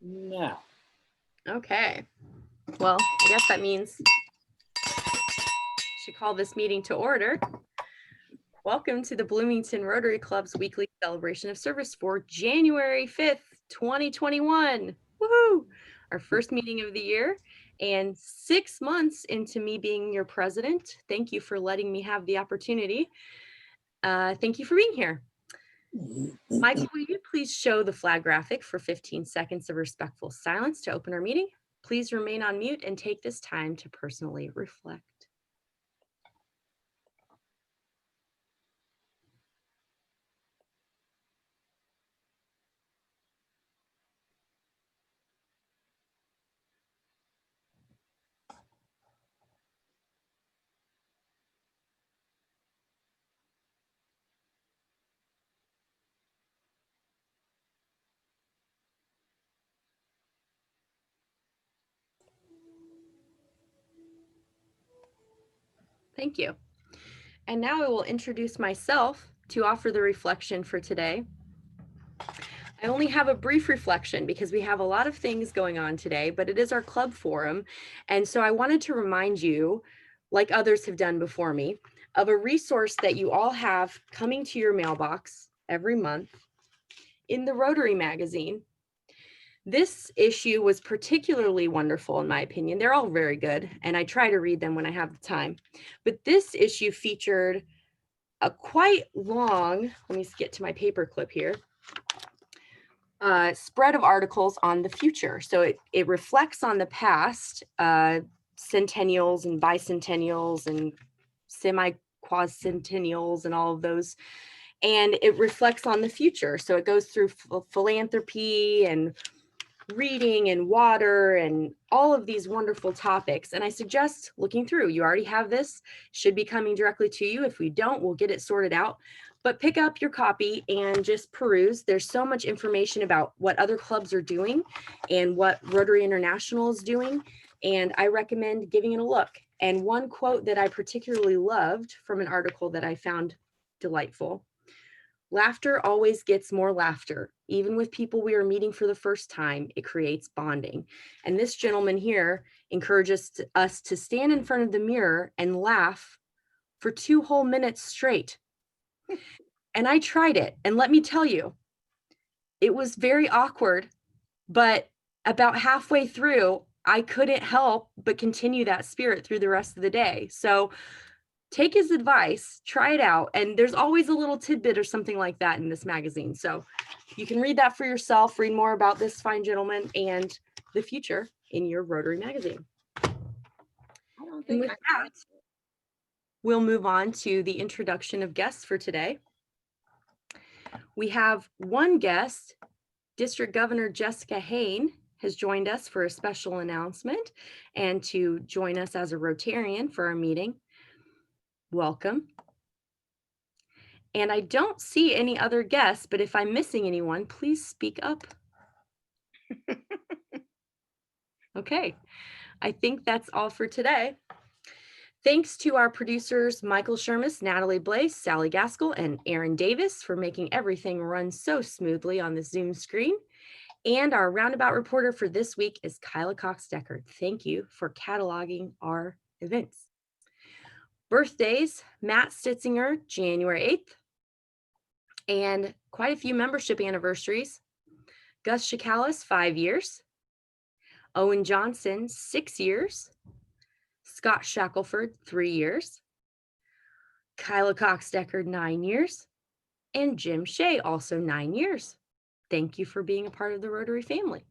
now. Okay. Well, I guess that means should call this meeting to order. Welcome to the Bloomington Rotary Club's weekly celebration of service for January 5th, 2021. Woohoo! Our first meeting of the year and 6 months into me being your president. Thank you for letting me have the opportunity. Thank you for being here. Michael, will you please show the flag graphic for 15 seconds of respectful silence to open our meeting? Please remain on mute and take this time to personally reflect. Thank you. And now I will introduce myself to offer the reflection for today. I only have a brief reflection because we have a lot of things going on today, but it is our club forum. And so I wanted to remind you, like others have done before me, of a resource that you all have coming to your mailbox every month in the Rotary magazine. This issue was particularly wonderful, in my opinion. They're all very good, and I try to read them when I have the time. But this issue featured a quite long, let me get to my paper clip here, spread of articles on the future. So it reflects on the past, centennials and bicentennials and semi-quacentennials and all of those. And it reflects on the future. So it goes through philanthropy and reading and water and all of these wonderful topics. And I suggest looking through. You already have this, should be coming directly to you. If we don't, we'll get it sorted out. But pick up your copy and just peruse. There's so much information about what other clubs are doing and what Rotary International is doing. And I recommend giving it a look. And one quote that I particularly loved from an article that I found delightful: laughter always gets more laughter. Even with people we are meeting for the first time, it creates bonding. And this gentleman here encourages us to stand in front of the mirror and laugh for 2 whole minutes straight. And I tried it. And let me tell you, it was very awkward, but about halfway through, I couldn't help but continue that spirit through the rest of the day. So take his advice, try it out. And there's always a little tidbit or something like that in this magazine. So you can read that for yourself, read more about this fine gentleman and the future in your Rotary magazine. And with that, we'll move on to the introduction of guests for today. We have one guest. District Governor Jessica Hayne has joined us for a special announcement and to join us as a Rotarian for our meeting. Welcome. And I don't see any other guests, but if I'm missing anyone, please speak up. Okay, I think that's all for today. Thanks to our producers, Michael Shermis, Natalie Blaze, Sally Gaskell, and Aaron Davis for making everything run so smoothly on the Zoom screen. And our roundabout reporter for this week is Kyla Cox-Deckard. Thank you for cataloging our events. Birthdays: Matt Stitzinger, January 8th. And quite a few membership anniversaries. Gus Shakalis, 5 years. Owen Johnson, 6 years. Scott Shackelford, 3 years. Kyla Cox-Deckard, 9 years. And Jim Shea, also 9 years. Thank you for being a part of the Rotary family.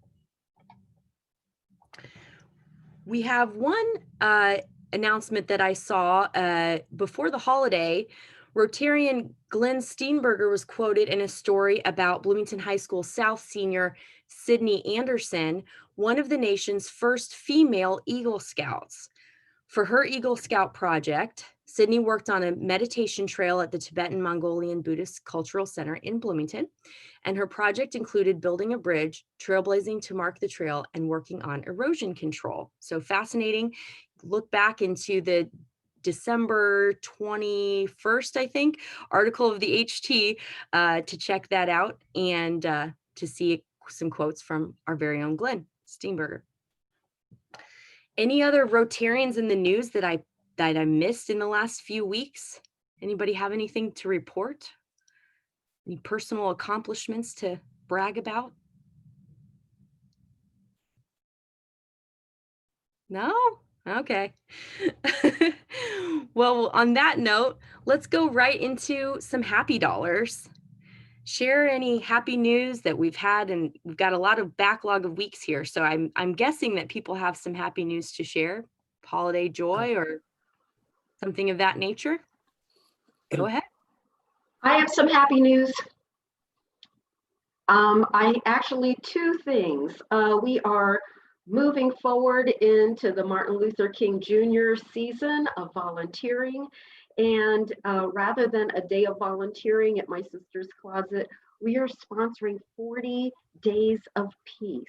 We have one announcement that I saw before the holiday. Rotarian Glenn Steenberger was quoted in a story about Bloomington High School South senior Sydney Anderson, one of the nation's first female Eagle Scouts. For her Eagle Scout project, Sydney worked on a meditation trail at the Tibetan Mongolian Buddhist Cultural Center in Bloomington, and her project included building a bridge, trailblazing to mark the trail, and working on erosion control. So fascinating. Look back into the December 21st, I think, article of the HT to check that out and to see some quotes from our very own Glenn Steenberger. Any other Rotarians in the news that I missed in the last few weeks? Anybody have anything to report? Any personal accomplishments to brag about? No? Okay. Well, on that note, let's go right into some happy dollars. Share any happy news that we've had, and we've got a lot of backlog of weeks here. So I'm guessing that people have some happy news to share, holiday joy or something of that nature. Go ahead. I have some happy news. I actually, two things. We are moving forward into the Martin Luther King Jr. season of volunteering. And rather than a day of volunteering at my sister's closet, we are sponsoring 40 days of peace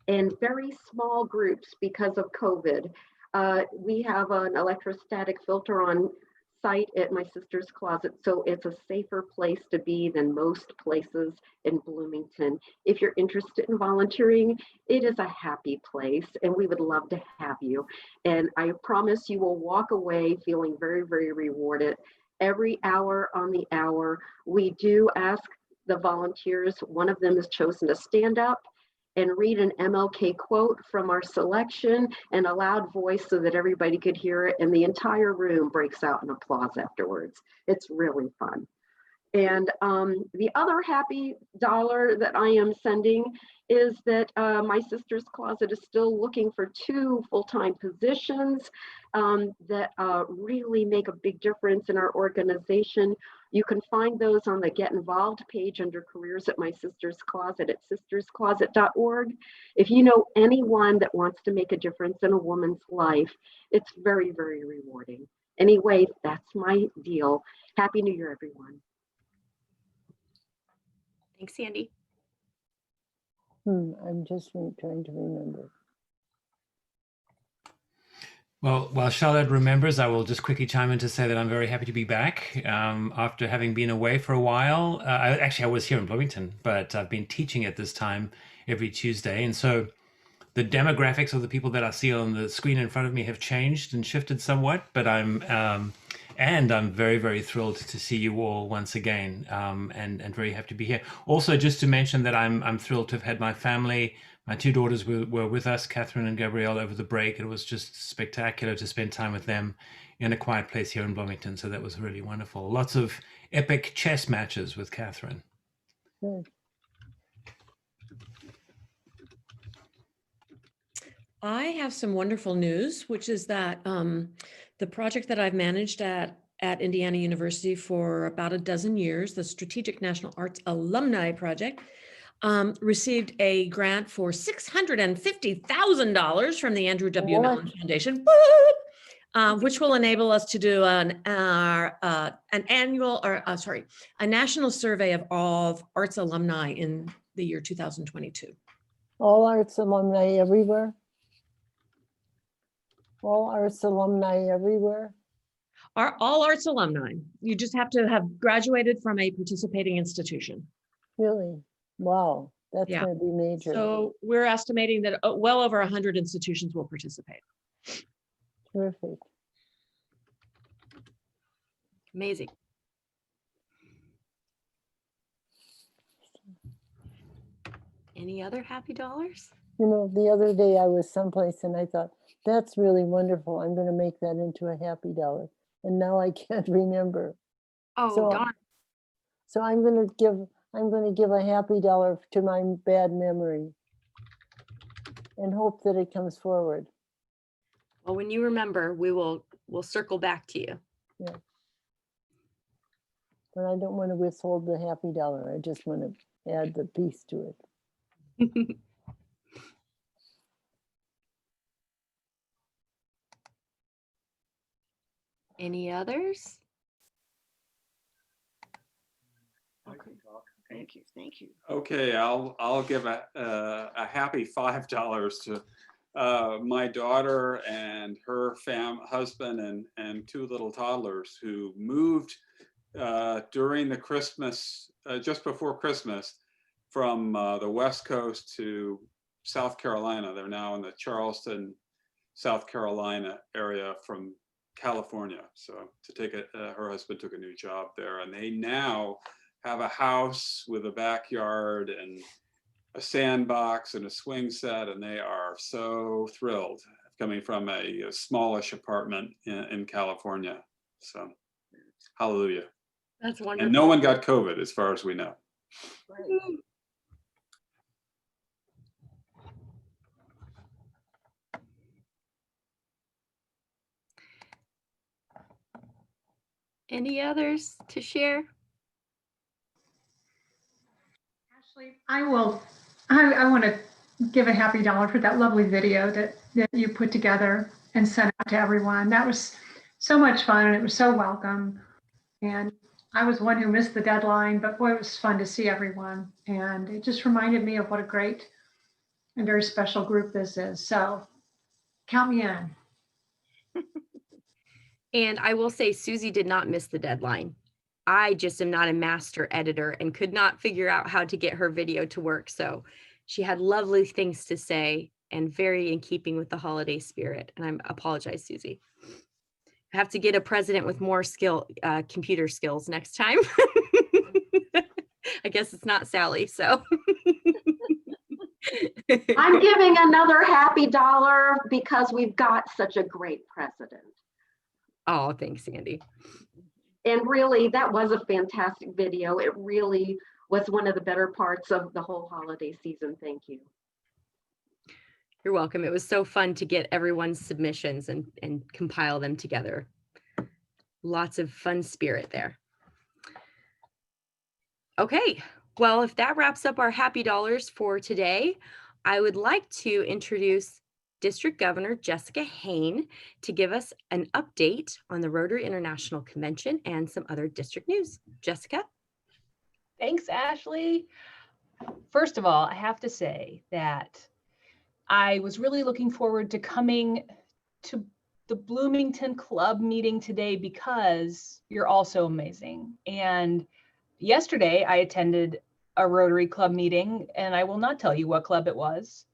in very small groups because of COVID. We have an electrostatic filter on site at my sister's closet, so it's a safer place to be than most places in Bloomington. If you're interested in volunteering, it is a happy place and we would love to have you. And I promise you will walk away feeling very, very rewarded. Every hour on the hour, we do ask the volunteers, one of them is chosen to stand up and read an MLK quote from our selection in a loud voice so that everybody could hear it, and the entire room breaks out in applause afterwards. It's really fun. And the other happy dollar that I am sending is that my sister's closet is still looking for 2 full-time positions that really make a big difference in our organization. You can find those on the Get Involved page under Careers at My Sister's Closet at sisterscloset.org. If you know anyone that wants to make a difference in a woman's life, it's very, very rewarding. Anyway, that's my deal. Happy New Year, everyone. Thanks, Sandy. I'm just trying to remember. Well, while Charlotte remembers, I will just quickly chime in to say that I'm very happy to be back after having been away for a while. I was here in Bloomington, but I've been teaching at this time every Tuesday. And so the demographics of the people that I see on the screen in front of me have changed and shifted somewhat, but I'm very, very thrilled to see you all once again, and very happy to be here. Also, just to mention that I'm thrilled to have had my family. My 2 daughters were with us, Catherine and Gabrielle, over the break. It was just spectacular to spend time with them in a quiet place here in Bloomington. So that was really wonderful. Lots of epic chess matches with Catherine. Good. I have some wonderful news, which is that the project that I've managed at Indiana University for about a dozen years, the Strategic National Arts Alumni Project, received a grant for $650,000 from the Andrew W. Mellon Foundation, which will enable us to do a national survey of arts alumni in the year 2022. All arts alumni everywhere? All arts alumni everywhere? All arts alumni. You just have to have graduated from a participating institution. Really? Wow, that's going to be major. So we're estimating that well over 100 institutions will participate. Terrific. Amazing. Any other happy dollars? You know, the other day I was someplace and I thought, that's really wonderful. I'm going to make that into a happy dollar. And now I can't remember. Oh, darn. So I'm going to give a happy dollar to my bad memory and hope that it comes forward. Well, when you remember, we'll circle back to you. Yeah. But I don't want to withhold the happy dollar. I just want to add the piece to it. Any others? Okay. Thank you. Okay, I'll give a happy $5 to my daughter and her husband and 2 little toddlers who moved during the Christmas, just before Christmas. from the West Coast to South Carolina. They're now in the Charleston, South Carolina area from California. So to take it, her husband took a new job there, and they now have a house with a backyard and a sandbox and a swing set, and they are so thrilled, coming from a smallish apartment in California. So hallelujah. That's wonderful. And no one got COVID as far as we know. Any others to share? Ashley, I want to give a happy dollar for that lovely video that you put together and sent out to everyone. That was so much fun, and it was so welcome. And I was one who missed the deadline, but boy, it was fun to see everyone. And it just reminded me of what a great and very special group this is. So count me in. And I will say Susie did not miss the deadline. I just am not a master editor and could not figure out how to get her video to work. So she had lovely things to say and very in keeping with the holiday spirit. And I apologize, Susie. I have to get a president with more computer skills next time. I guess it's not Sally, so. I'm giving another happy dollar because we've got such a great president. Oh, thanks, Sandy. And really, that was a fantastic video. It really was one of the better parts of the whole holiday season. Thank you. You're welcome. It was so fun to get everyone's submissions and compile them together. Lots of fun spirit there. Okay, well, if that wraps up our happy dollars for today, I would like to introduce District Governor Jessica Hain to give us an update on the Rotary International Convention and some other district news. Jessica? Thanks, Ashley. First of all, I have to say that I was really looking forward to coming to the Bloomington Club meeting today because you're all so amazing. And yesterday I attended a Rotary Club meeting, and I will not tell you what club it was.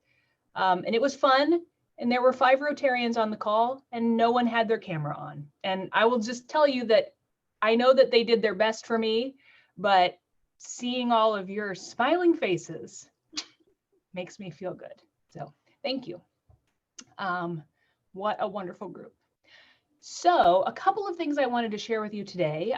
And it was fun. And there were 5 Rotarians on the call, and no one had their camera on. And I will just tell you that I know that they did their best for me, but seeing all of your smiling faces makes me feel good. So thank you. What a wonderful group. So a couple of things I wanted to share with you today.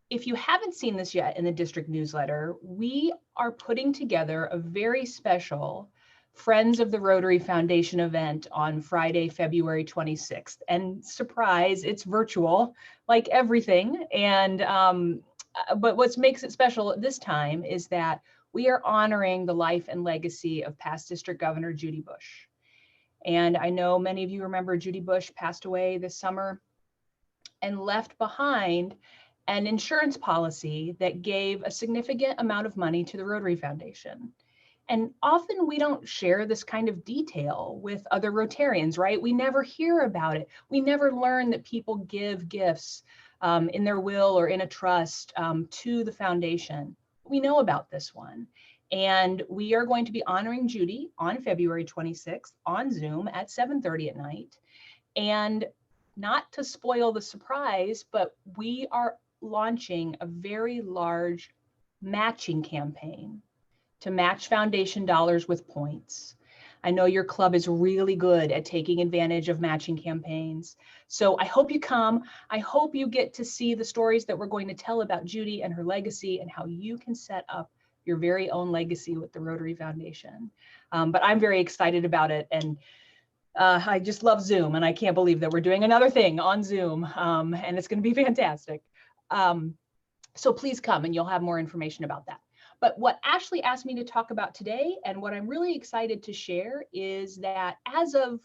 If you haven't seen this yet in the district newsletter, we are putting together a very special Friends of the Rotary Foundation event on Friday, February 26th. And surprise, it's virtual, like everything. And but what makes it special this time is that we are honoring the life and legacy of past District Governor Judy Bush. And I know many of you remember Judy Bush passed away this summer and left behind an insurance policy that gave a significant amount of money to the Rotary Foundation. And often we don't share this kind of detail with other Rotarians, right? We never hear about it. We never learn that people give gifts in their will or in a trust to the foundation. We know about this one. And we are going to be honoring Judy on February 26th on Zoom at 7:30 at night. And not to spoil the surprise, but we are launching a very large matching campaign to match foundation dollars with points. I know your club is really good at taking advantage of matching campaigns. So I hope you come. I hope you get to see the stories that we're going to tell about Judy and her legacy and how you can set up your very own legacy with the Rotary Foundation. But I'm very excited about it. And I just love Zoom, and I can't believe that we're doing another thing on Zoom, and it's going to be fantastic. So please come and you'll have more information about that. But what Ashley asked me to talk about today, and what I'm really excited to share, is that as of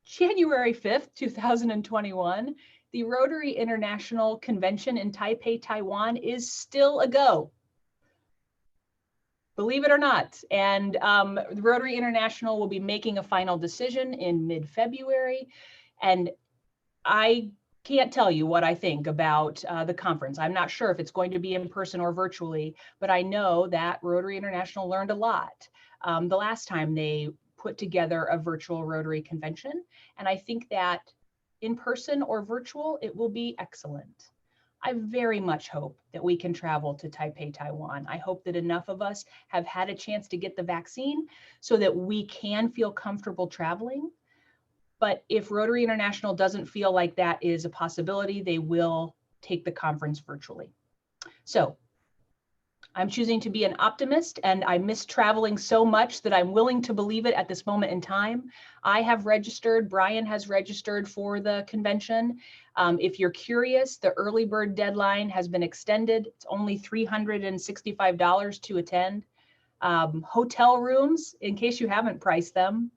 January 5th, 2021, the Rotary International Convention in Taipei, Taiwan is still a go. Believe it or not. And Rotary International will be making a final decision in mid-February. And I can't tell you what I think about the conference. I'm not sure if it's going to be in person or virtually, but I know that Rotary International learned a lot the last time they put together a virtual Rotary convention. And I think that in person or virtual, it will be excellent. I very much hope that we can travel to Taipei, Taiwan. I hope that enough of us have had a chance to get the vaccine so that we can feel comfortable traveling. But if Rotary International doesn't feel like that is a possibility, they will take the conference virtually. So I'm choosing to be an optimist, and I miss traveling so much that I'm willing to believe it at this moment in time. I have registered, Brian has registered for the convention. If you're curious, the early bird deadline has been extended. It's only $365 to attend. Hotel rooms, in case you haven't priced them,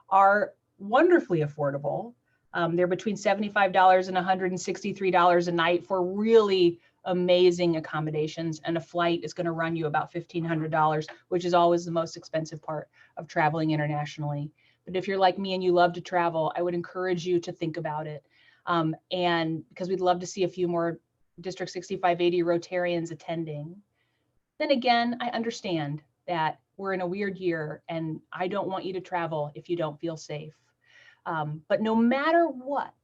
are wonderfully affordable. They're between $75 and $163 a night for really amazing accommodations, and a flight is going to run you about $1,500, which is always the most expensive part of traveling internationally. But if you're like me and you love to travel, I would encourage you to think about it. And because we'd love to see a few more District 6580 Rotarians attending. Then again, I understand that we're in a weird year and I don't want you to travel if you don't feel safe. But no matter what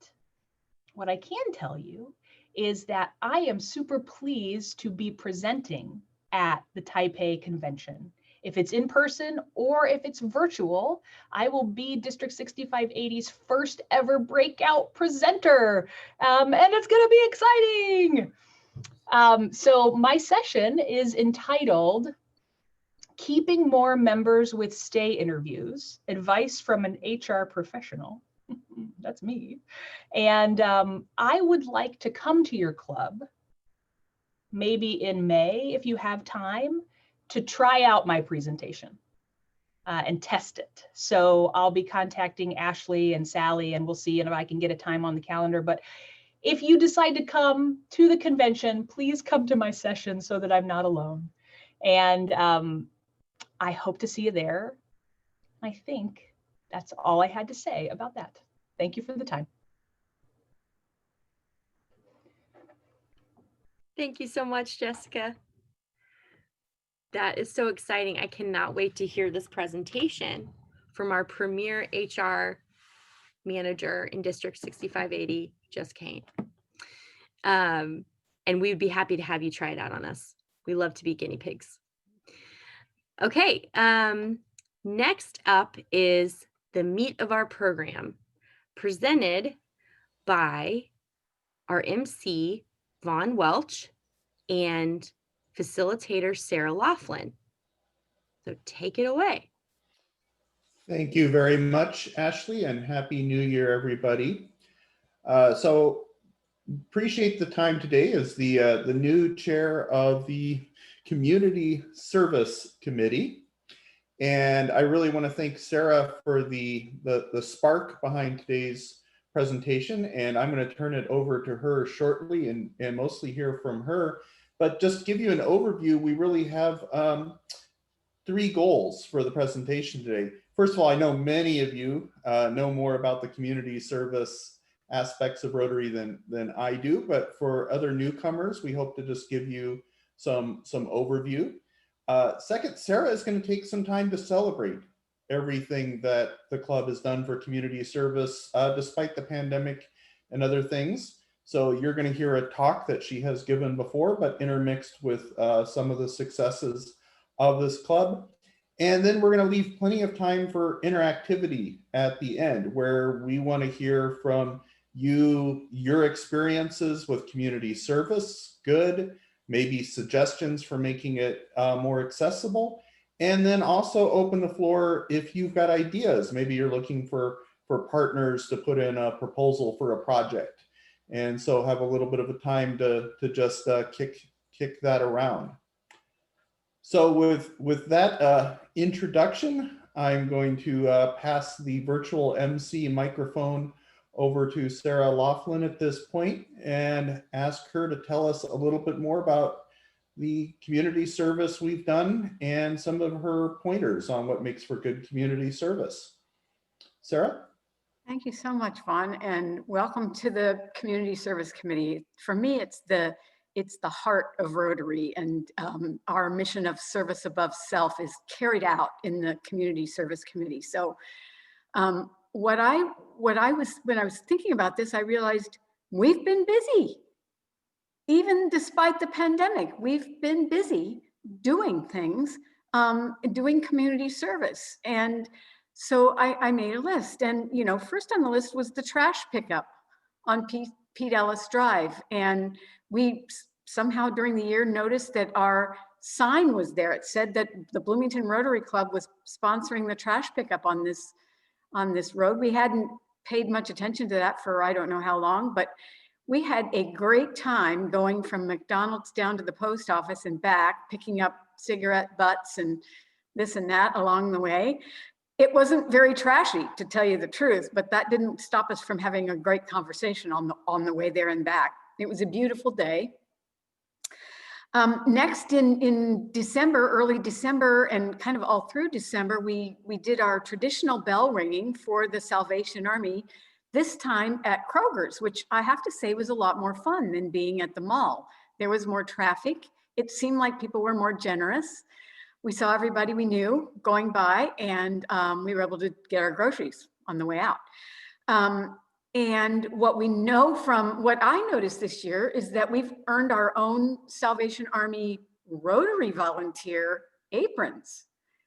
I can tell you is that I am super pleased to be presenting at the Taipei convention. If it's in person or if it's virtual, I will be District 6580's first ever breakout presenter. And it's gonna be exciting. So my session is entitled Keeping More Members with Stay Interviews, Advice from an HR Professional. That's me. And I would like to come to your club, maybe in May, if you have time, to try out my presentation and test it. So I'll be contacting Ashley and Sally, and we'll see if I can get a time on the calendar. But if you decide to come to the convention, please come to my session so that I'm not alone. And I hope to see you there. I think that's all I had to say about that. Thank you for the time. Thank you so much, Jessica. That is so exciting. I cannot wait to hear this presentation from our premier HR manager in District 6580, Jess Kane. And we would be happy to have you try it out on us. We love to be guinea pigs. Okay, next up is the meat of our program, presented by our MC, Vaughn Welch, and facilitator, Sarah Laughlin. So take it away. Thank you very much, Ashley, and Happy New Year, everybody. So appreciate the time today as the new chair of the Community Service Committee. And I really want to thank Sarah for the spark behind today's presentation. And I'm going to turn it over to her shortly and mostly hear from her. But just to give you an overview, we really have 3 goals for the presentation today. First of all, I know many of you know more about the community service aspects of Rotary than I do, but for other newcomers, we hope to just give you some overview. Second, Sarah is going to take some time to celebrate everything that the club has done for community service despite the pandemic and other things. So you're going to hear a talk that she has given before, but intermixed with some of the successes of this club. And then we're going to leave plenty of time for interactivity at the end, where we want to hear from you, your experiences with community service, good, maybe suggestions for making it more accessible, and then also open the floor if you've got ideas. Maybe you're looking for partners to put in a proposal for a project. And so have a little bit of a time to just kick that around. So with that introduction, I'm going to pass the virtual MC microphone over to Sarah Laughlin at this point and ask her to tell us a little bit more about the community service we've done and some of her pointers on what makes for good community service. Sarah? Thank you so much, Vaughn, and welcome to the Community Service Committee. For me, it's the heart of Rotary, and our mission of service above self is carried out in the Community Service Committee. So when I was thinking about this, I realized we've been busy. Even despite the pandemic, we've been busy doing things, doing community service. And so I made a list, and first on the list was the trash pickup on Pete Ellis Drive. And we somehow during the year noticed that our sign was there. It said that the Bloomington Rotary Club was sponsoring the trash pickup on this road. We hadn't paid much attention to that for I don't know how long, but we had a great time going from McDonald's down to the post office and back, picking up cigarette butts and this and that along the way. It wasn't very trashy, to tell you the truth, but that didn't stop us from having a great conversation on the way there and back. It was a beautiful day. Next in December, early December, and kind of all through December, we did our traditional bell ringing for the Salvation Army, this time at Kroger's, which I have to say was a lot more fun than being at the mall. There was more traffic. It seemed like people were more generous. We saw everybody we knew going by, and we were able to get our groceries on the way out. And what we know from what I noticed this year is that we've earned our own Salvation Army Rotary volunteer aprons.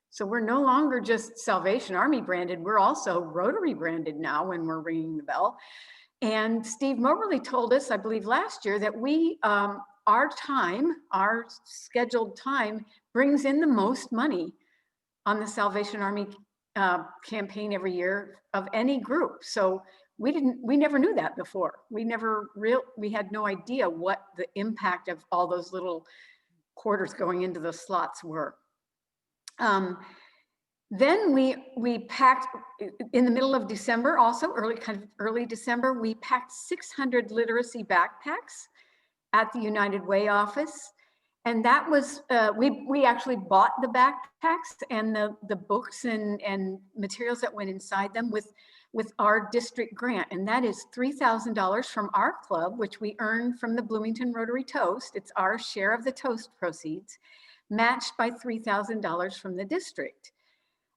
So we're no longer just Salvation Army branded, we're also Rotary branded now when we're ringing the bell. And Steve Moberly told us, I believe last year, that our scheduled time brings in the most money on the Salvation Army campaign every year of any group. So we never knew that before. We had no idea what the impact of all those little quarters going into the slots were. Then we packed in the middle of December, also early December, we packed 600 literacy backpacks at the United Way office. And that was, we actually bought the backpacks and the books and materials that went inside them with our district grant. And that is $3,000 from our club, which we earned from the Bloomington Rotary Toast. It's our share of the Toast proceeds, matched by $3,000 from the district.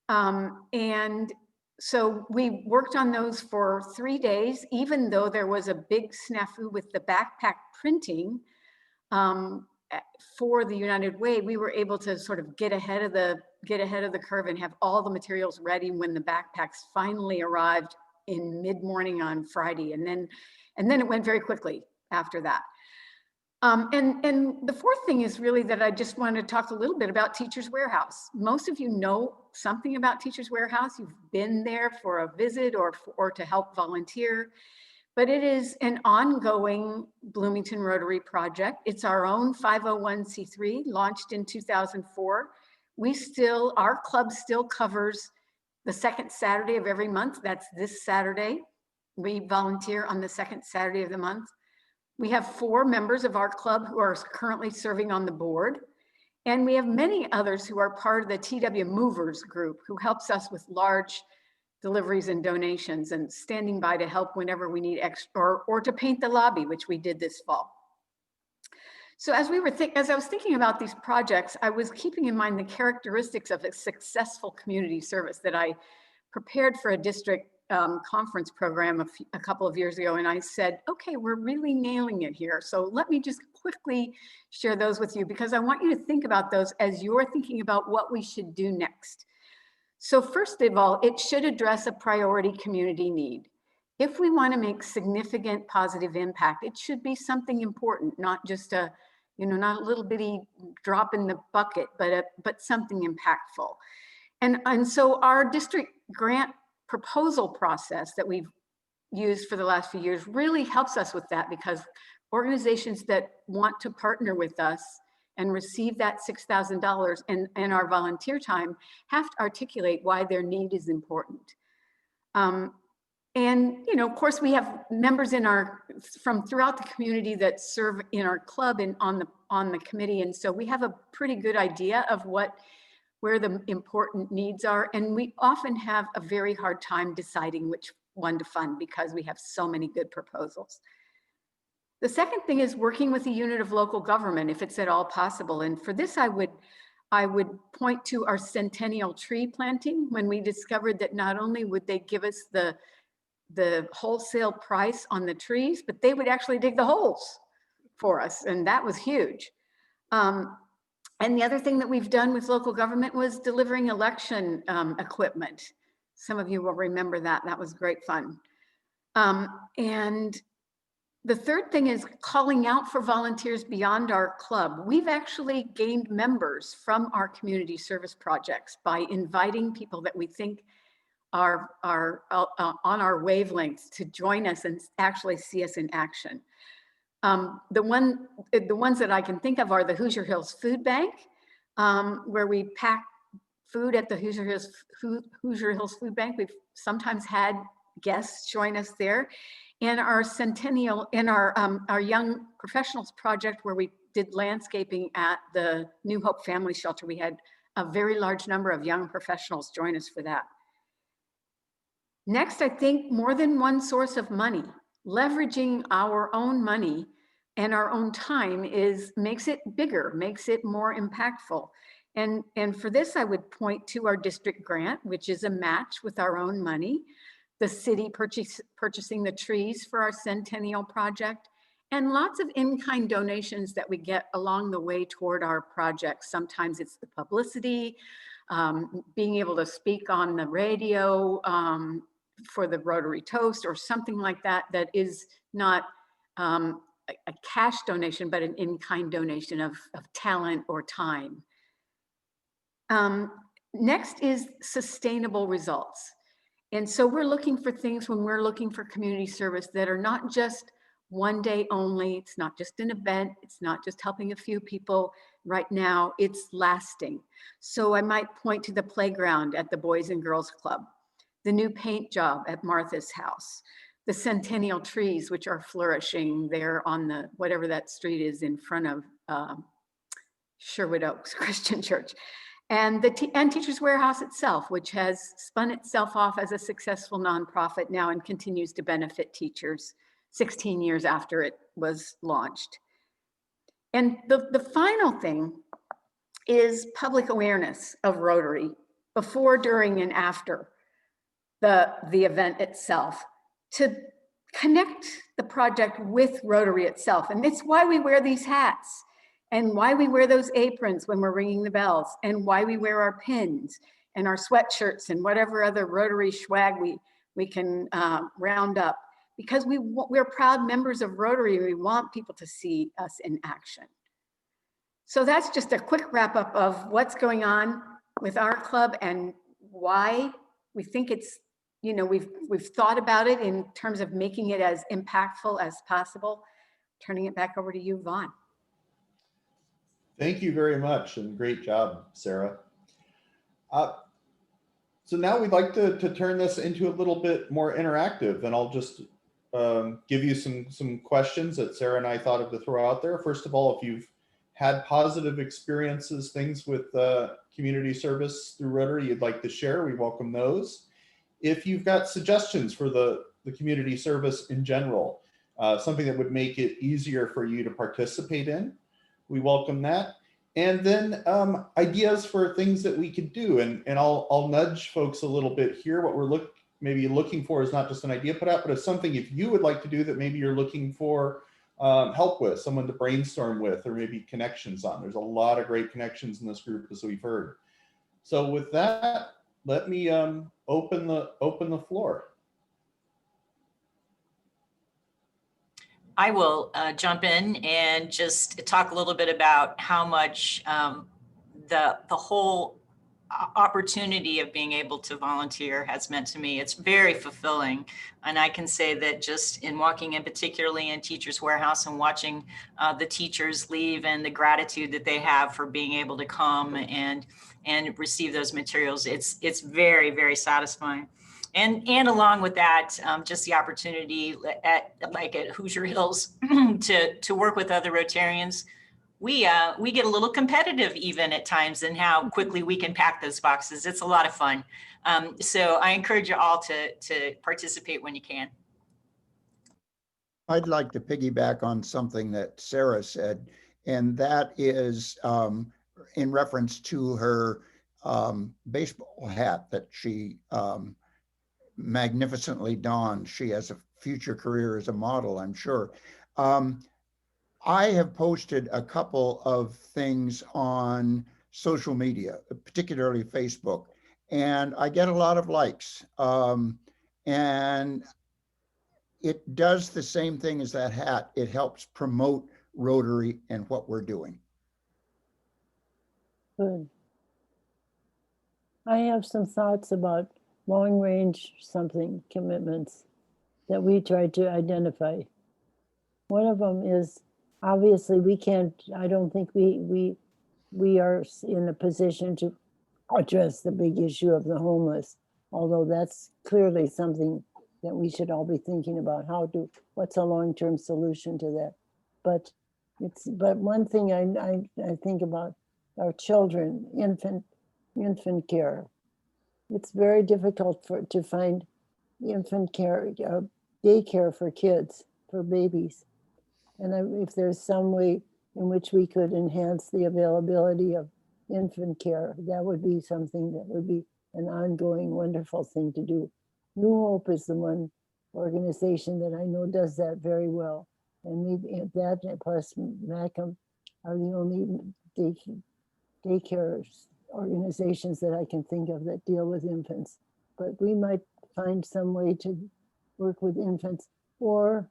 And so we worked on those for 3 days, even though there was a big snafu with the backpack printing for the United Way. We were able to sort of get ahead of the curve and have all the materials ready when the backpacks finally arrived in mid-morning on Friday. And then it went very quickly after that. And the fourth thing is really that I just wanted to talk a little bit about Teachers Warehouse. Most of you know something about Teachers Warehouse. You've been there for a visit or to help volunteer, but it is an ongoing Bloomington Rotary project. It's our own 501c3, launched in 2004. Our club still covers the second Saturday of every month. That's this Saturday. We volunteer on the second Saturday of the month. We have 4 members of our club who are currently serving on the board. And we have many others who are part of the TW Movers group, who helps us with large deliveries and donations and standing by to help whenever we need extra or to paint the lobby, which we did this fall. So as I was thinking about these projects, I was keeping in mind the characteristics of a successful community service that I prepared for a district conference program a couple of years ago. And I said, okay, we're really nailing it here. So let me just quickly share those with you, because I want you to think about those as you're thinking about what we should do next. So first of all, it should address a priority community need. If we want to make significant positive impact, it should be something important, not just not a little bitty drop in the bucket, but something impactful. And so our district grant proposal process that we've used for the last few years really helps us with that, because organizations that want to partner with us and receive that $6,000 and our volunteer time have to articulate why their need is important. And of course, we have members from throughout the community that serve in our club and on the committee, and so we have a pretty good idea of where the important needs are, and we often have a very hard time deciding one to fund because we have so many good proposals. The second thing is working with a unit of local government, if it's at all possible. And for this, I would point to our centennial tree planting, when we discovered that not only would they give us the wholesale price on the trees, but they would actually dig the holes for us. And that was huge. And the other thing that we've done with local government was delivering election equipment. Some of you will remember that. That was great fun. And the third thing is calling out for volunteers beyond our club. We've actually gained members from our community service projects by inviting people that we think are on our wavelengths to join us and actually see us in action. The ones that I can think of are the Hoosier Hills Food Bank, where we pack food at the Hoosier Hills Food Bank. We've sometimes had guests join us there. And our centennial, in our Young Professionals project, where we did landscaping at the New Hope Family Shelter, we had a very large number of young professionals join us for that. Next, I think more than one source of money, leveraging our own money and our own time makes it bigger, makes it more impactful. And for this, I would point to our district grant, which is a match with our own money, the city purchasing the trees for our centennial project, and lots of in-kind donations that we get along the way toward our project. Sometimes it's the publicity, being able to speak on the radio for the Rotary Toast or something like that, that is not a cash donation, but an in-kind donation of talent or time. Next is sustainable results. And so we're looking for things when we're looking for community service that are not just one day only. It's not just an event. It's not just helping a few people right now. It's lasting. So I might point to the playground at the Boys and Girls Club, the new paint job at Martha's house, the centennial trees, which are flourishing there on the, whatever that street is in front of Sherwood Oaks Christian Church. And the Teachers Warehouse itself, which has spun itself off as a successful nonprofit now and continues to benefit teachers 16 years after it was launched. And the final thing is public awareness of Rotary before, during, and after the event itself, to connect the project with Rotary itself. And it's why we wear these hats, and why we wear those aprons when we're ringing the bells, and why we wear our pins and our sweatshirts and whatever other Rotary swag we can round up, because we're proud members of Rotary and we want people to see us in action. So that's just a quick wrap up of what's going on with our club and why we think it's, you know, we've thought about it in terms of making it as impactful as possible. Turning it back over to you, Vaughn. Thank you very much, and great job, Sarah. So now we'd like to turn this into a little bit more interactive, and I'll just give you some questions that Sarah and I thought of to throw out there. First of all, if you've had positive experiences, things with community service through Rotary you'd like to share, we welcome those. If you've got suggestions for the community service in general, something that would make it easier for you to participate in, we welcome that. And then ideas for things that we could do. And I'll nudge folks a little bit here. What we're maybe looking for is not just an idea put out, but it's something if you would like to do that maybe you're looking for help with, someone to brainstorm with, or maybe connections on. There's a lot of great connections in this group, as we've heard. So with that, let me open the floor. I will jump in and just talk a little bit about how much the whole opportunity of being able to volunteer has meant to me. It's very fulfilling. And I can say that just in walking in, particularly in Teachers Warehouse, and watching the teachers leave and the gratitude that they have for being able to come and receive those materials, it's very, very satisfying. And along with that, just the opportunity at Hoosier Hills to work with other Rotarians. We get a little competitive even at times in how quickly we can pack those boxes. It's a lot of fun. So I encourage you all to participate when you can. I'd like to piggyback on something that Sarah said, and that is in reference to her baseball hat that she magnificently donned. She has a future career as a model, I'm sure. I have posted a couple of things on social media, particularly Facebook, and I get a lot of likes. And it does the same thing as that hat. It helps promote Rotary and what we're doing. Good. I have some thoughts about long range something commitments that we tried to identify. One of them is obviously we can't, I don't think we are in a position to address the big issue of the homeless, although that's clearly something that we should all be thinking about what's a long-term solution to that. But one thing I think about our children, infant care. It's very difficult to find infant care, daycare for kids, for babies. And if there's some way in which we could enhance the availability of infant care, that would be something that would be an ongoing wonderful thing to do. New Hope is the one organization that I know does that very well. And maybe that plus Macam are the only daycare organizations that I can think of that deal with infants. But we might find some way to work with infants, or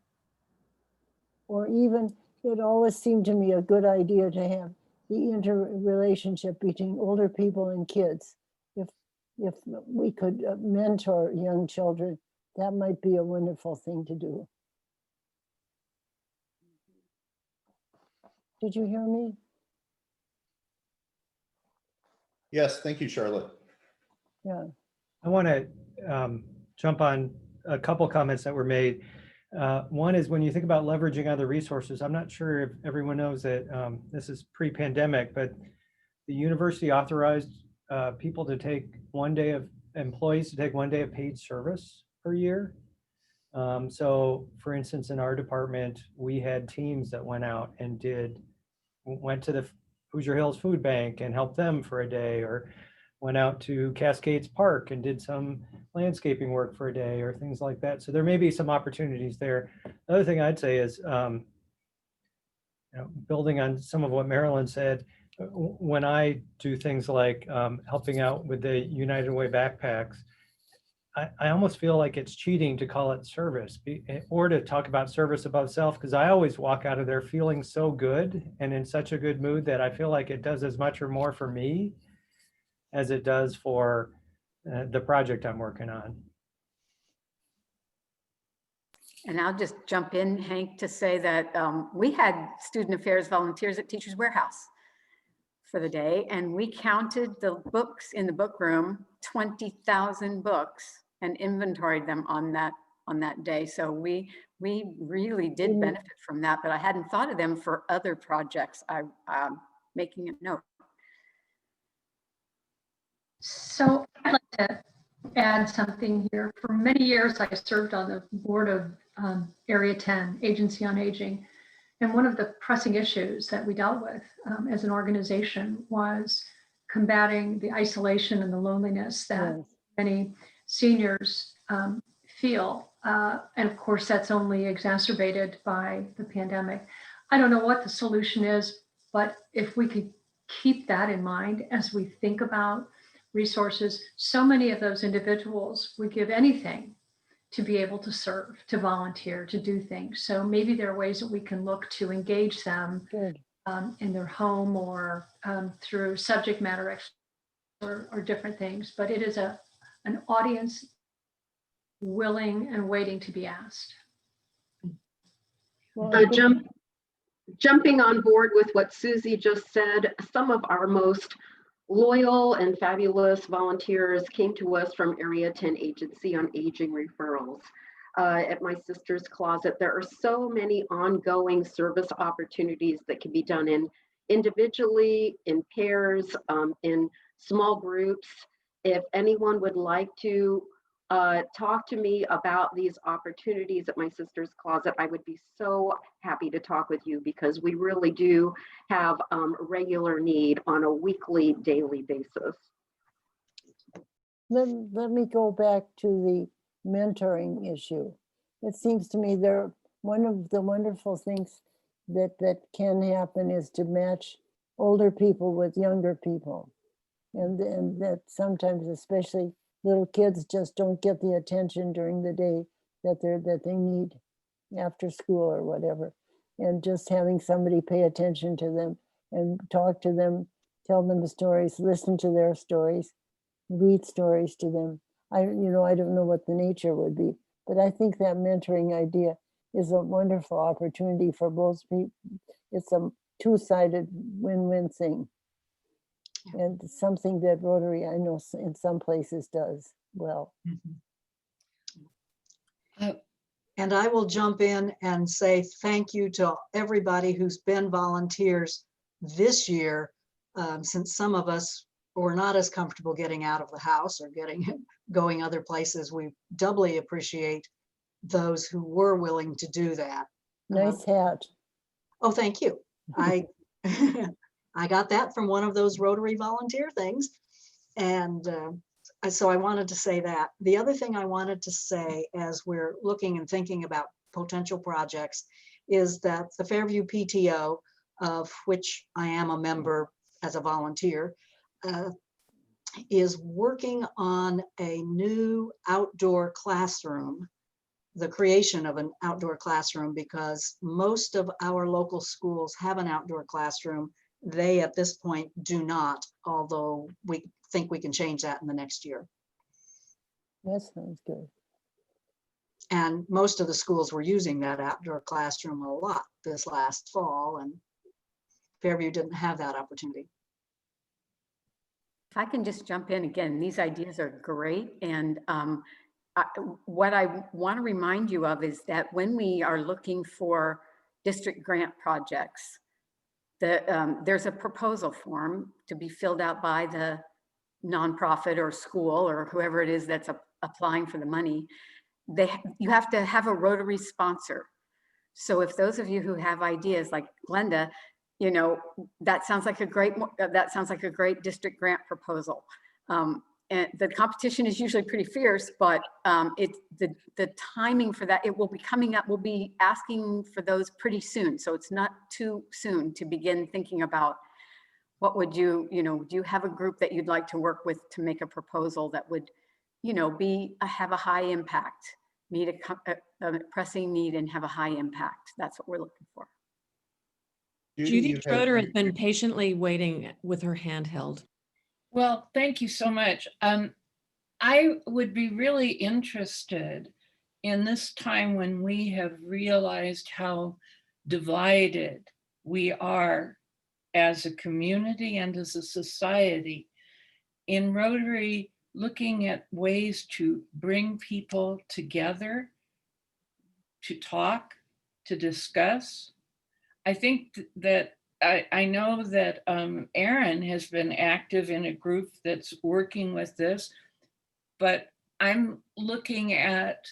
even, it always seemed to me a good idea to have the interrelationship between older people and kids. If we could mentor young children, that might be a wonderful thing to do. Did you hear me? Yes, thank you, Charlotte. Yeah. I want to jump on a couple comments that were made. One is when you think about leveraging other resources, I'm not sure if everyone knows that this is pre-pandemic, but the university authorized people to take employees to take 1 day of paid service per year. So for instance, in our department, we had teams that went out and went to the Hoosier Hills Food Bank and helped them for a day, or went out to Cascades Park and did some landscaping work for a day, or things like that. So there may be some opportunities there. The other thing I'd say is, building on some of what Marilyn said, when I do things like helping out with the United Way backpacks, I almost feel like it's cheating to call it service or to talk about service above self, because I always walk out of there feeling so good and in such a good mood that I feel like it does as much or more for me as it does for the project I'm working on. And I'll just jump in, Hank, to say that we had student affairs volunteers at Teachers Warehouse for the day, and we counted the books in the book room, 20,000 books, and inventoried them on that day. So we really did benefit from that, but I hadn't thought of them for other projects. I'm making a note. So I'd like to add something here. For many years, I served on the board of Area 10, Agency on Aging. And one of the pressing issues that we dealt with as an organization was combating the isolation and the loneliness that many seniors feel. And of course, that's only exacerbated by the pandemic. I don't know what the solution is, but if we could keep that in mind as we think about resources, so many of those individuals would give anything to be able to serve, to volunteer, to do things. So maybe there are ways that we can look to engage them in their home or through subject matter experts or different things. But it is an audience willing and waiting to be asked. Jumping on board with what Susie just said, some of our most loyal and fabulous volunteers came to us from Area 10 Agency on Aging referrals. At my sister's closet, there are so many ongoing service opportunities that can be done individually, in pairs, in small groups. if anyone would like to talk to me about these opportunities at my sister's closet, I would be so happy to talk with you, because we really do have regular need on a weekly, daily basis. Let me go back to the mentoring issue. It seems to me one of the wonderful things that can happen is to match older people with younger people. And that sometimes, especially little kids, just don't get the attention during the day that they need after school or whatever. And just having somebody pay attention to them and talk to them, tell them the stories, listen to their stories, read stories to them. I don't know what the nature would be, but I think that mentoring idea is a wonderful opportunity for both people. It's a two-sided win-win thing. And something that Rotary, I know in some places does well. And I will jump in and say thank you to everybody who's been volunteers this year, since some of us were not as comfortable getting out of the house or going other places. We doubly appreciate those who were willing to do that. Nice hat. Oh, thank you. I got that from one of those Rotary volunteer things. And so I wanted to say that. The other thing I wanted to say as we're looking and thinking about potential projects is that the Fairview PTO, of which I am a member as a volunteer, is working on a new outdoor classroom, the creation of an outdoor classroom, because most of our local schools have an outdoor classroom. They at this point do not, although we think we can change that in the next year. That sounds good. And most of the schools were using that outdoor classroom a lot this last fall, and Fairview didn't have that opportunity. If I can just jump in again, these ideas are great. And what I want to remind you of is that when we are looking for district grant projects, there's a proposal form to be filled out by the nonprofit or school or whoever it is that's applying for the money. You have to have a Rotary sponsor. So if those of you who have ideas like Glenda, that sounds like a great district grant proposal. And the competition is usually pretty fierce, but the timing for that, it will be coming up. We'll be asking for those pretty soon. So it's not too soon to begin thinking about what would do you have a group that you'd like to work with to make a proposal that would, have a high impact, meet a pressing need and have a high impact. That's what we're looking for. Judy Schroeder has been patiently waiting with her hand held. Well, thank you so much. I would be really interested in this time when we have realized how divided we are as a community and as a society, in Rotary looking at ways to bring people together, to talk, to discuss. I think that I know that Erin has been active in a group that's working with this, but I'm looking at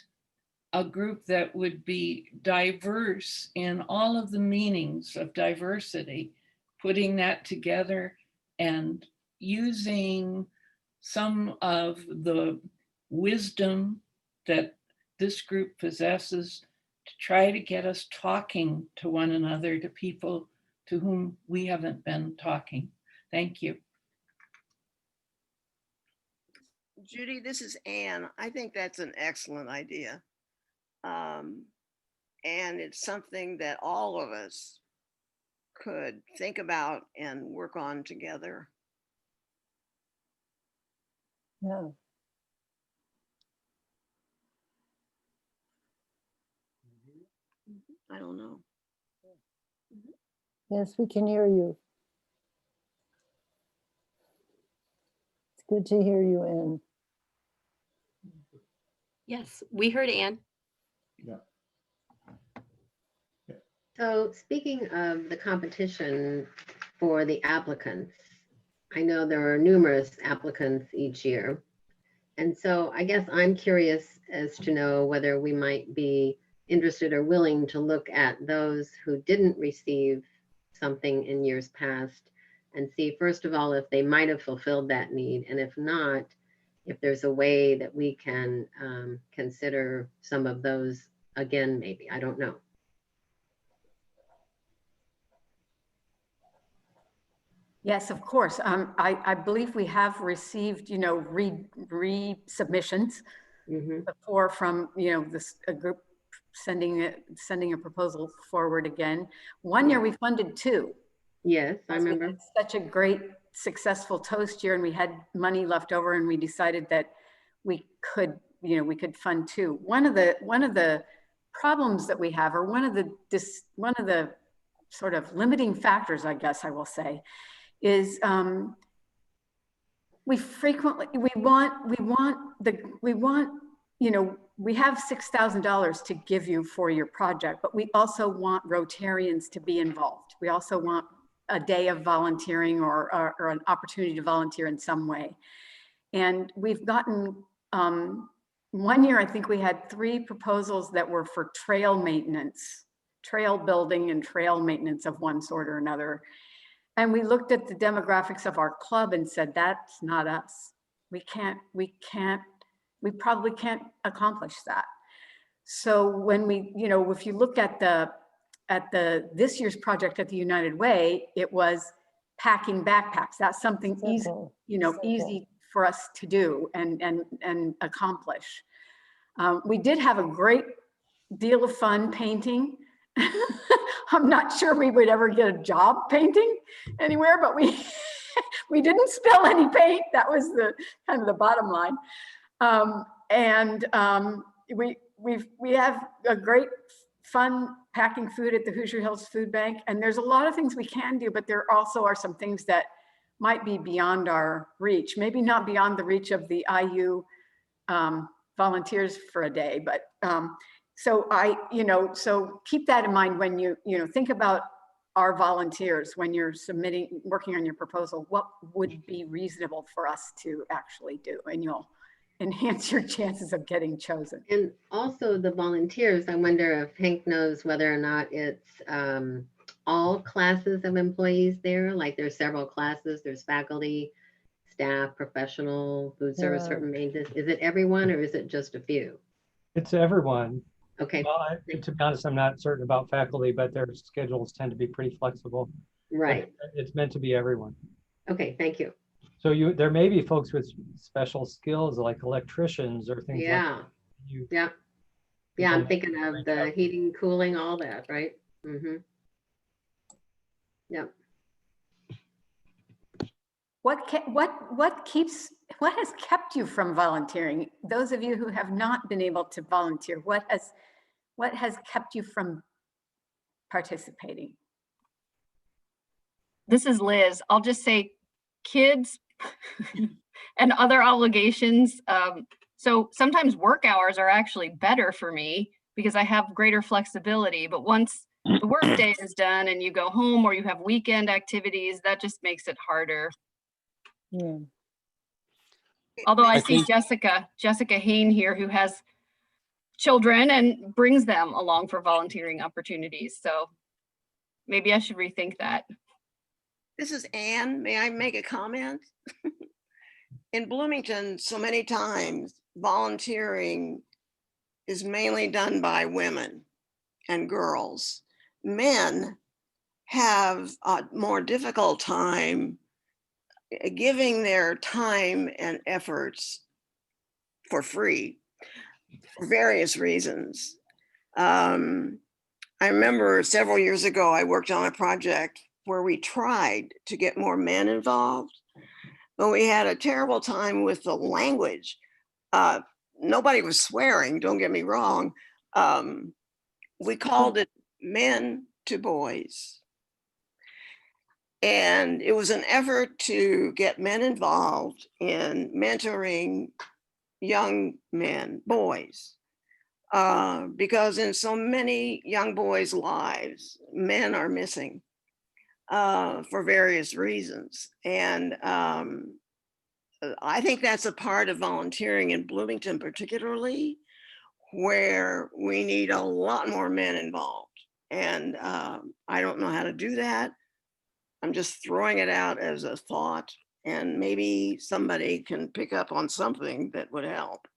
a group that would be diverse in all of the meanings of diversity, putting that together and using some of the wisdom that this group possesses to try to get us talking to one another, to people to whom we haven't been talking. Thank you. Judy, this is Anne. I think that's an excellent idea. And it's something that all of us could think about and work on together. Yeah. I don't know. Yes, we can hear you. It's good to hear you, Anne. Yes, we heard Anne. Yeah. So speaking of the competition for the applicants, I know there are numerous applicants each year. And so I guess I'm curious as to know whether we might be interested or willing to look at those who didn't receive something in years past and see, first of all, if they might have fulfilled that need. And if not, if there's a way that we can consider some of those again, maybe, I don't know. Yes, of course. I believe we have received, resubmissions before from, a group sending a proposal forward again. One year we funded 2. Yes, I remember. We had such a great successful toast year, and we had money left over, and we decided that we could fund 2. One of the problems that we have, or one of the sort of limiting factors, I guess I will say, is we have $6,000 to give you for your project, but we also want Rotarians to be involved. We also want a day of volunteering or an opportunity to volunteer in some way. And we've gotten, one year, I think we had 3 proposals that were for trail maintenance, trail building and trail maintenance of one sort or another. And we looked at the demographics of our club and said, that's not us. We probably can't accomplish that. So when if you look at this year's project at the United Way, it was packing backpacks. That's something easy for us to do and accomplish. We did have a great deal of fun painting. I'm not sure we would ever get a job painting anywhere, but we didn't spill any paint. That was the kind of the bottom line. We have a great fun packing food at the Hoosier Hills Food Bank. And there's a lot of things we can do, but there also are some things that might be beyond our reach. Maybe not beyond the reach of the IU volunteers for a day, but so keep that in mind when you think about our volunteers, when you're working on your proposal, what would be reasonable for us to actually do, and you'll enhance your chances of getting chosen. And also the volunteers, I wonder if Hank knows whether or not it's all classes of employees there, like there's several classes, there's faculty, staff, professional, food service, certain maintenance. Is it everyone or is it just a few? It's everyone. Okay. Well, to be honest, I'm not certain about faculty, but their schedules tend to be pretty flexible. Right. It's meant to be everyone. Okay, thank you. So there may be folks with special skills like electricians or things like that. Yeah, I'm thinking of the heating, cooling, all that, right? Mm-hmm. Yep. What has kept you from volunteering? Those of you who have not been able to volunteer, what has kept you from participating? This is Liz. I'll just say kids and other obligations. So sometimes work hours are actually better for me because I have greater flexibility. But once the work day is done and you go home or you have weekend activities, that just makes it harder. Yeah. Although I see Jessica Hain here, who has children and brings them along for volunteering opportunities. So maybe I should rethink that. This is Anne. May I make a comment? In Bloomington, so many times volunteering is mainly done by women and girls. Men have a more difficult time giving their time and efforts for free for various reasons. I remember several years ago, I worked on a project where we tried to get more men involved, but we had a terrible time with the language. Nobody was swearing, don't get me wrong. We called it men to boys. And it was an effort to get men involved in mentoring young men, boys, because in so many young boys' lives, men are missing. for various reasons. And I think that's a part of volunteering in Bloomington particularly, where we need a lot more men involved. And I don't know how to do that. I'm just throwing it out as a thought, and maybe somebody can pick up on something that would help.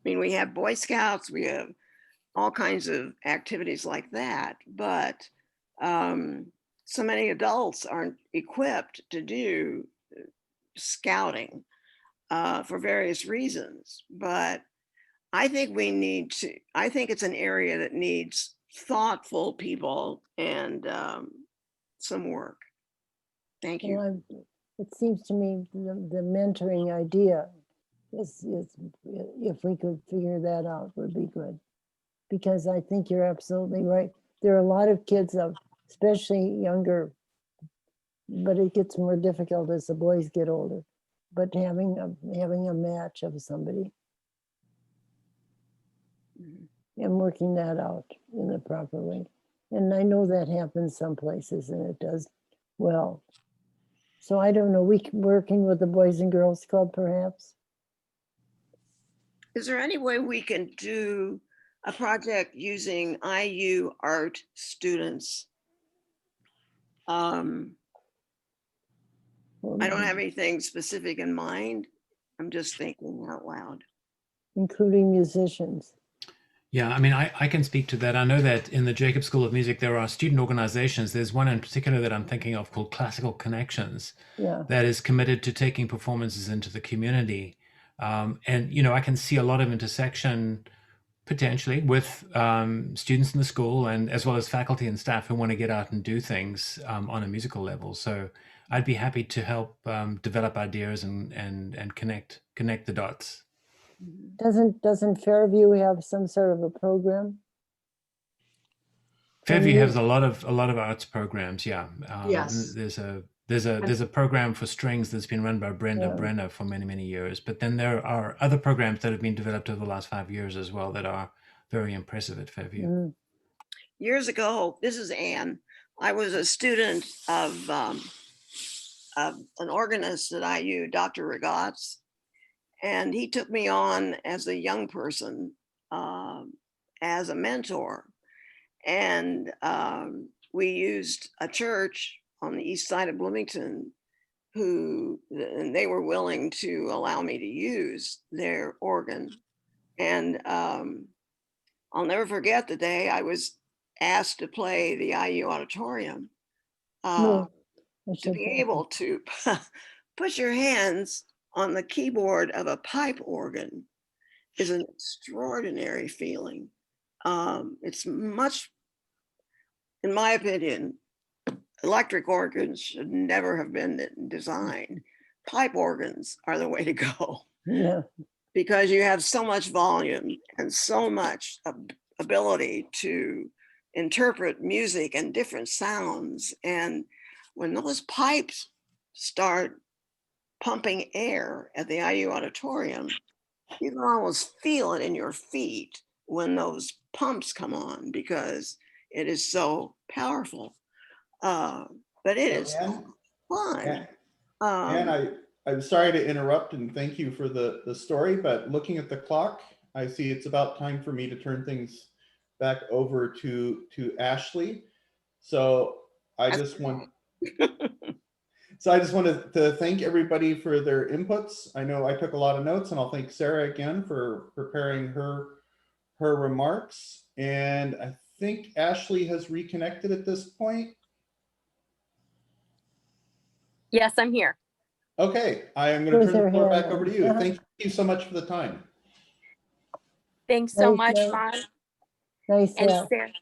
I mean, we have Boy Scouts, we have all kinds of activities like that, but so many adults aren't equipped to do scouting for various reasons. But I think I think it's an area that needs thoughtful people and some work. Thank you. Well, it seems to me the mentoring idea is if we could figure that out would be good. Because I think you're absolutely right. There are a lot of kids, especially younger, but it gets more difficult as the boys get older. But having a match of somebody and working that out in the proper way. And I know that happens some places and it does well. So I don't know, working with the Boys and Girls Club perhaps? Is there any way we can do a project using IU art students? I don't have anything specific in mind. I'm just thinking out loud. Including musicians. Yeah, I mean, I can speak to that. I know that in the Jacob School of Music, there are student organizations. There's one in particular that I'm thinking of called Classical Connections, that is committed to taking performances into the community. And, you know, I can see a lot of intersection potentially with students in the school and as well as faculty and staff who want to get out and do things on a musical level. So I'd be happy to help develop ideas and connect the dots. Doesn't Fairview have some sort of a program? Fairview has a lot of arts programs. Yeah. Yes. There's a program for strings that's been run by Brenda Brenner for many years. But then there are other programs that have been developed over the last 5 years as well that are very impressive at Fairview. Years ago, this is Anne. I was a student of an organist at IU, Dr. Rigatz, and he took me on as a young person as a mentor. And we used a church on the east side of Bloomington and they were willing to allow me to use their organ. And I'll never forget the day I was asked to play the IU auditorium. To be able to put your hands on the keyboard of a pipe organ is an extraordinary feeling. It's much, in my opinion, electric organs should never have been designed. Pipe organs are the way to go. Yeah. Because you have so much volume and so much ability to interpret music and different sounds. And when those pipes start pumping air at the IU auditorium, you can almost feel it in your feet when those pumps come on because it is so powerful. But it is fun. And I'm sorry to interrupt and thank you for the story, but looking at the clock, I see it's about time for me to turn things back over to Ashley. So I just want to thank everybody for their inputs. I know I took a lot of notes, and I'll thank Sarah again for preparing her remarks. And I think Ashley has reconnected at this point. Yes, I'm here. Okay, I am going to turn the floor back over to you. Thank you so much for the time. Thanks so much, Vaughn. Nice and hat. Sarah.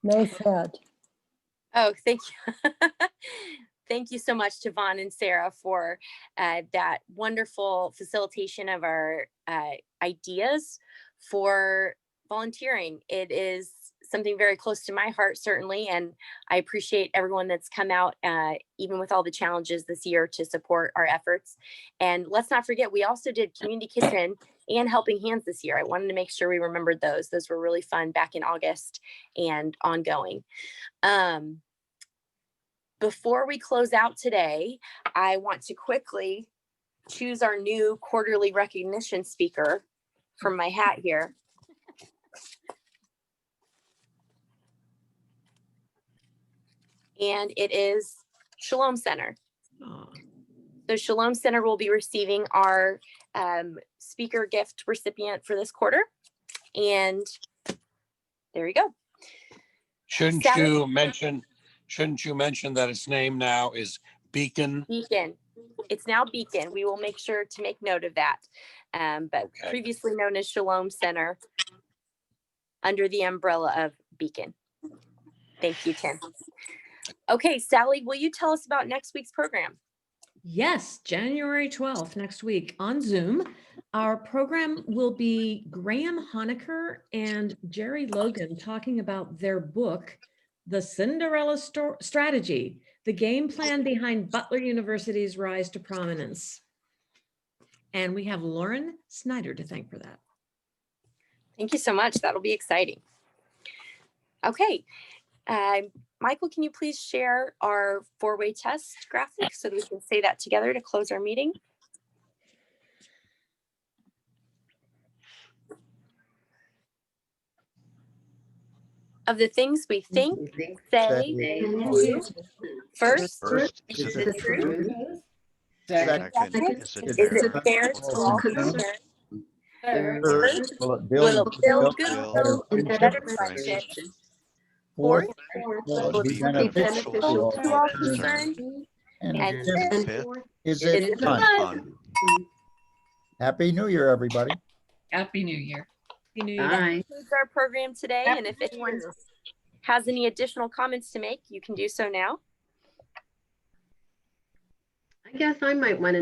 Nice hat. Oh, thank you. Thank you so much to Vaughn and Sarah for that wonderful facilitation of our ideas for volunteering. It is something very close to my heart, certainly, and I appreciate everyone that's come out, even with all the challenges this year, to support our efforts. And let's not forget, we also did Community Kitchen and Helping Hands this year. I wanted to make sure we remembered those. Those were really fun back in August and ongoing. Before we close out today, I want to quickly choose our new quarterly recognition speaker from my hat here. And it is Shalom Center. So Shalom Center will be receiving our speaker gift recipient for this quarter. And there you go. Shouldn't you mention that its name now is Beacon? Beacon. It's now Beacon. We will make sure to make note of that. But Okay. previously known as Shalom Center, under the umbrella of Beacon. Thank you, Tim. Okay, Sally, will you tell us about next week's program? Yes, January 12th, next week on Zoom. Our program will be Graham Honecker and Jerry Logan talking about their book, The Cinderella Strategy, the game plan behind Butler University's rise to prominence. And we have Lauren Snyder to thank for that. Thank you so much. That'll be exciting. Okay. Michael, can you please share our four-way test graphic so that we can say that together to close our meeting? Of the things we think, say, and do. First, is it true? Second, is it fair to all concerned? Third, will it build goodwill and better friendships? Fourth, will it be beneficial to all concerned? And fifth, is it fun? Happy New Year, everybody. Happy New Year. Happy New Year. That concludes our program today. And if anyone has any additional comments to make, you can do so now. I guess I might want to know